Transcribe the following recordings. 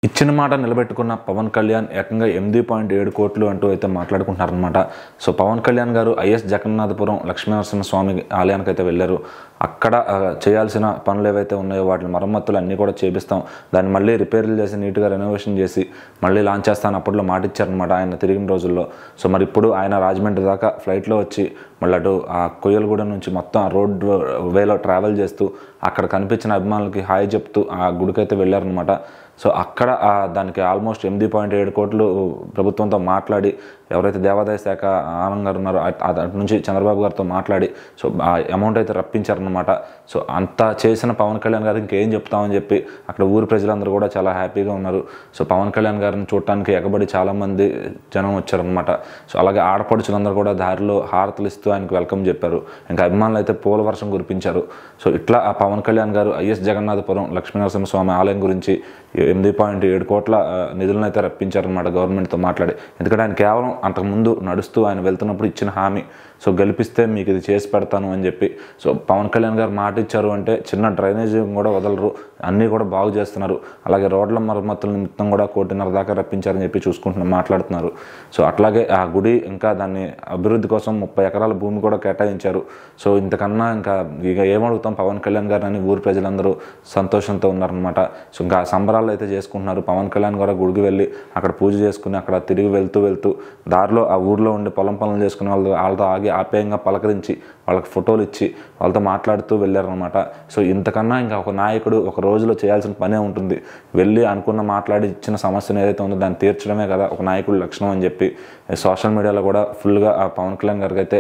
ఇచ్చిన మాట నిలబెట్టుకున్న పవన్ కళ్యాణ్ ఏకంగా 8.7 కోట్లు అంటూ అయితే మాట్లాడుకుంటున్నారనమాట. సో పవన్ కళ్యాణ్ గారు ఐఎస్ జగన్నాథపురం లక్ష్మీనరసింహస్వామి ఆలయానికి అయితే వెళ్ళారు. అక్కడ చేయాల్సిన పనులు ఏవైతే ఉన్నాయో వాటి మరమ్మతులు అన్నీ కూడా చేపిస్తాం, దాన్ని మళ్ళీ రిపేర్లు చేసి నీట్గా రెనోవేషన్ చేసి మళ్ళీ లాంచ్ చేస్తాను అప్పట్లో మాట ఇచ్చారనమాట ఆయన తిరిగిన రోజుల్లో. సో మరి ఇప్పుడు ఆయన రాజమండ్రి దాకా ఫ్లైట్లో వచ్చి మళ్ళీ అటు ఆ కొయ్యలగూడెం నుంచి మొత్తం ఆ రోడ్ వేలో ట్రావెల్ చేస్తూ అక్కడ కనిపించిన అభిమానులకి హాయ్ చెప్తూ ఆ గుడికైతే వెళ్ళారనమాట. సో అక్కడ దానికి ఆల్మోస్ట్ 8.7 కోట్లు ప్రభుత్వంతో మాట్లాడి, ఎవరైతే దేవాదాయ శాఖ ఆనంద్ గారు ఉన్నారో అటు నుంచి చంద్రబాబు గారితో మాట్లాడి సో ఆ అమౌంట్ అయితే రప్పించారనమాట. సో అంత చేసిన పవన్ కళ్యాణ్ గారు ఇంకేం చెప్తామని చెప్పి అక్కడ ఊరి ప్రజలందరూ కూడా చాలా హ్యాపీగా ఉన్నారు. సో పవన్ కళ్యాణ్ గారిని చూడటానికి ఎగబడి చాలామంది జనం వచ్చారనమాట. సో అలాగే ఆడపడుచులందరూ కూడా దారిలో హారతులు ఇస్తూ ఆయనకు వెల్కమ్ చెప్పారు. ఇంకా అభిమానులు అయితే పూల వర్షం కురిపించారు. సో ఇట్లా ఆ పవన్ కళ్యాణ్ గారు ఐఎస్ జగన్నాథపురం లక్ష్మీనరసింహస్వామి ఆలయం గురించి 8.7 కోట్ల నిధులను అయితే రప్పించారనమాట గవర్నమెంట్తో మాట్లాడి. ఎందుకంటే ఆయన కేవలం అంతకుముందు నడుస్తూ ఆయన వెళ్తున్నప్పుడు ఇచ్చిన హామీ, సో గెలిపిస్తే మీకు ఇది చేసి పెడతాను అని చెప్పి. సో పవన్ కళ్యాణ్ గారు మాట ఇచ్చారు అంటే చిన్న డ్రైనేజీ కూడా వదలరు, అన్నీ కూడా బాగు చేస్తున్నారు. అలాగే రోడ్ల మరమ్మతుల నిమిత్తం కూడా 1.5 కోటి దాకా రప్పించారని చెప్పి మాట్లాడుతున్నారు. సో అట్లాగే ఆ గుడి ఇంకా దాన్ని అభివృద్ధి కోసం 30 ఎకరాల భూమి కూడా కేటాయించారు. సో ఇంతకన్నా ఇంకా ఏమడుగుతాం పవన్ కళ్యాణ్ గారు అని ఊరి ప్రజలందరూ సంతోషంతో ఉన్నారనమాట. సో ఇంకా సంబరాలు అయితే చేసుకుంటున్నారు. పవన్ కళ్యాణ్ గారు గుడికి వెళ్ళి అక్కడ పూజ చేసుకుని అక్కడ తిరిగి వెళ్తూ దారిలో ఆ ఊర్లో ఉండి పొలం పనులు చేసుకుని వాళ్ళతో ఆగి ఆప్యాయంగా పలకరించి వాళ్ళకి ఫోటోలు ఇచ్చి వాళ్ళతో మాట్లాడుతూ వెళ్ళారనమాట. సో ఇంతకన్నా ఇంకా ఒక నాయకుడు ఒక రోజులో చేయాల్సిన పనే ఉంటుంది. వెళ్ళి మాట్లాడి ఇచ్చిన సమస్యను ఏదైతే ఉందో దాన్ని తీర్చడమే కదా ఒక నాయకుడి లక్షణం అని చెప్పి సోషల్ మీడియాలో కూడా ఫుల్గా ఆ పవన్ కళ్యాణ్ గారికి అయితే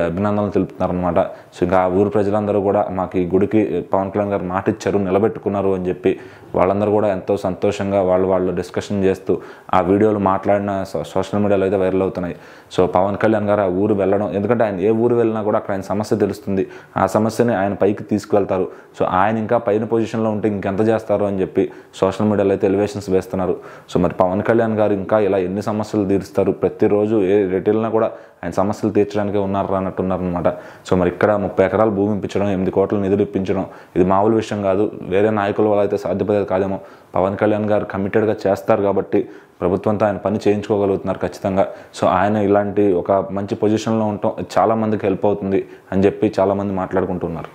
అభినందనలు తెలుపుతున్నారనమాట. సో ఇంకా ఆ ఊరు ప్రజలందరూ కూడా మాకు ఈ గుడికి పవన్ కళ్యాణ్ గారు మాట ఇచ్చారు, నిలబెట్టుకున్నారు అని చెప్పి వాళ్ళందరూ కూడా ఎంతో సంతోషంగా వాళ్ళు డిస్కషన్ చేస్తూ ఆ వీడియోలు మాట్లాడిన సోషల్ మీడియాలో అయితే వైరల్ అవుతున్నాయి. సో పవన్ కళ్యాణ్ గారు ఆ ఊరు వెళ్ళడం, ఎందుకంటే ఆయన ఏ ఊరు వెళ్ళినా కూడా అక్కడ ఆయన సమస్య తెలుస్తుంది, ఆ సమస్యని ఆయన పైకి తీసుకువెళ్తారు. సో ఆయన ఇంకా పైన పొజిషన్లో ఉంటే ఇంకెంత చేస్తారు అని చెప్పి సోషల్ మీడియాలో అయితే ఎలివేషన్స్ వేస్తున్నారు. సో మరి పవన్ కళ్యాణ్ గారు ఇంకా ఇలా ఎన్ని సమస్యలు తీరుస్తారు, ప్రతిరోజు ఏ రేటిల్నా కూడా ఆయన సమస్యలు తీర్చడానికే ఉన్నారా అన్నట్టున్నారనమాట. సో మరి ఇక్కడ 30 ఎకరాల భూమి ఇప్పించడం, 8 కోట్ల నిధులు ఇప్పించడం ఇది మామూలు విషయం కాదు. వేరే నాయకుల వల్ల అయితే సాధ్యపడేది కాదేమో. పవన్ కళ్యాణ్ గారు కమిటెడ్గా చేస్తారు కాబట్టి ప్రభుత్వంతో ఆయన పని చేయించుకోగలుగుతున్నారు ఖచ్చితంగా. సో ఆయన ఇలాంటి ఒక మంచి పొజిషన్లో ఉండటం చాలామందికి హెల్ప్ అవుతుంది అని చెప్పి చాలామంది మాట్లాడుకుంటున్నారు.